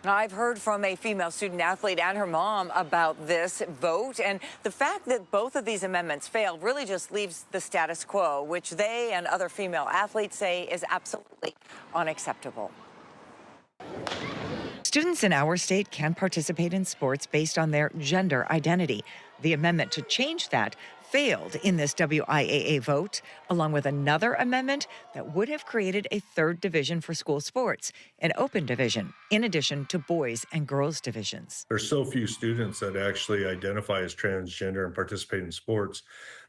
I've heard from a female student athlete and her mom about this vote, and the fact that both of these amendments failed really just leaves the status quo, which they and other female athletes say is absolutely unacceptable. Students in our state can participate in sports based on their gender identity. The amendment to change that failed in this WIAA vote, along with another amendment that would have created a third division for school sports, an open division, in addition to boys and girls divisions. There's so few students that actually identify as transgender and participate in sports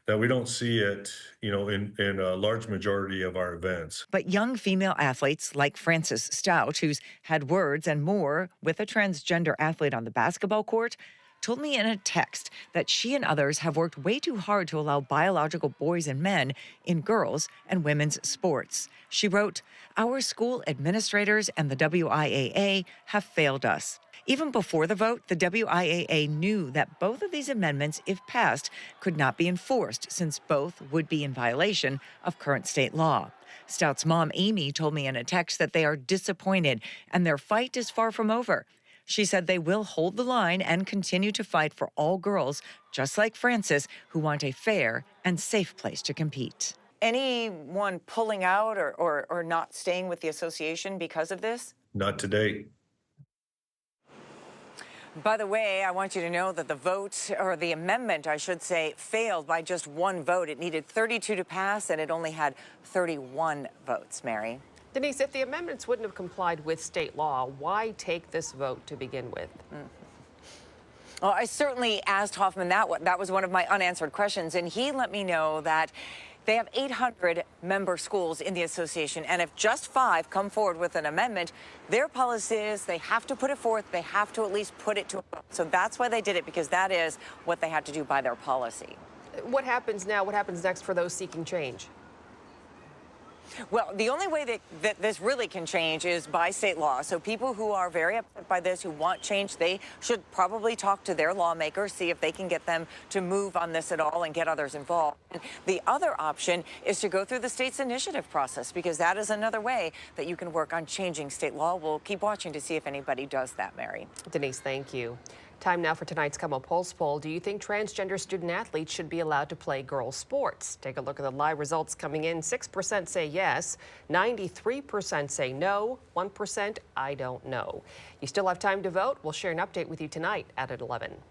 that we don't see it, in a large majority of our events. But young female athletes like Frances Stout, who's had words and more with a transgender athlete on the basketball court, told me in a text that she and others have worked way too hard to allow biological boys and men in girls and women's sports. She wrote, "Our school administrators and the WIAA have failed us." Even before the vote, the WIAA knew that both of these amendments, if passed, could not be enforced since both would be in violation of current state law. Stout's mom, Amy, told me in a text that they are disappointed and their fight is far from over. She said they will hold the line and continue to fight for all girls, just like Frances, who want a fair and safe place to compete. Anyone pulling out or not staying with the association because of this? Not today. By the way, I want you to know that the vote, or the amendment, I should say, failed by just one vote. It needed 32 to pass, and it only had 31 votes, Mary. Denise, if the amendments wouldn't have complied with state law, why take this vote to begin with? Well, I certainly asked Hoffman that was one of my unanswered questions, and he let me know that they have 800 member schools in the association, and if just 5 come forward with an amendment, their policy is they have to put it forth, they have to at least put it to a vote. So that's why they did it, because that is what they had to do by their policy. What happens now? What happens next for those seeking change? Well, the only way that this really can change is by state law. So people who are very upset by this, who want change, they should probably talk to their lawmakers, see if they can get them to move on this at all and get others involved. And the other option is to go through the state's initiative process, because that is another way that you can work on changing state law. We'll keep watching to see if anybody does that, Mary. Denise, thank you. Time now for tonight's KOMO Pulse Poll. Do you think transgender student athletes should be allowed to play girls' sports? Take a look at the live results coming in. 6% say yes, 93% say no, 1% I don't know. You still have time to vote. We'll share an update with you tonight at 11.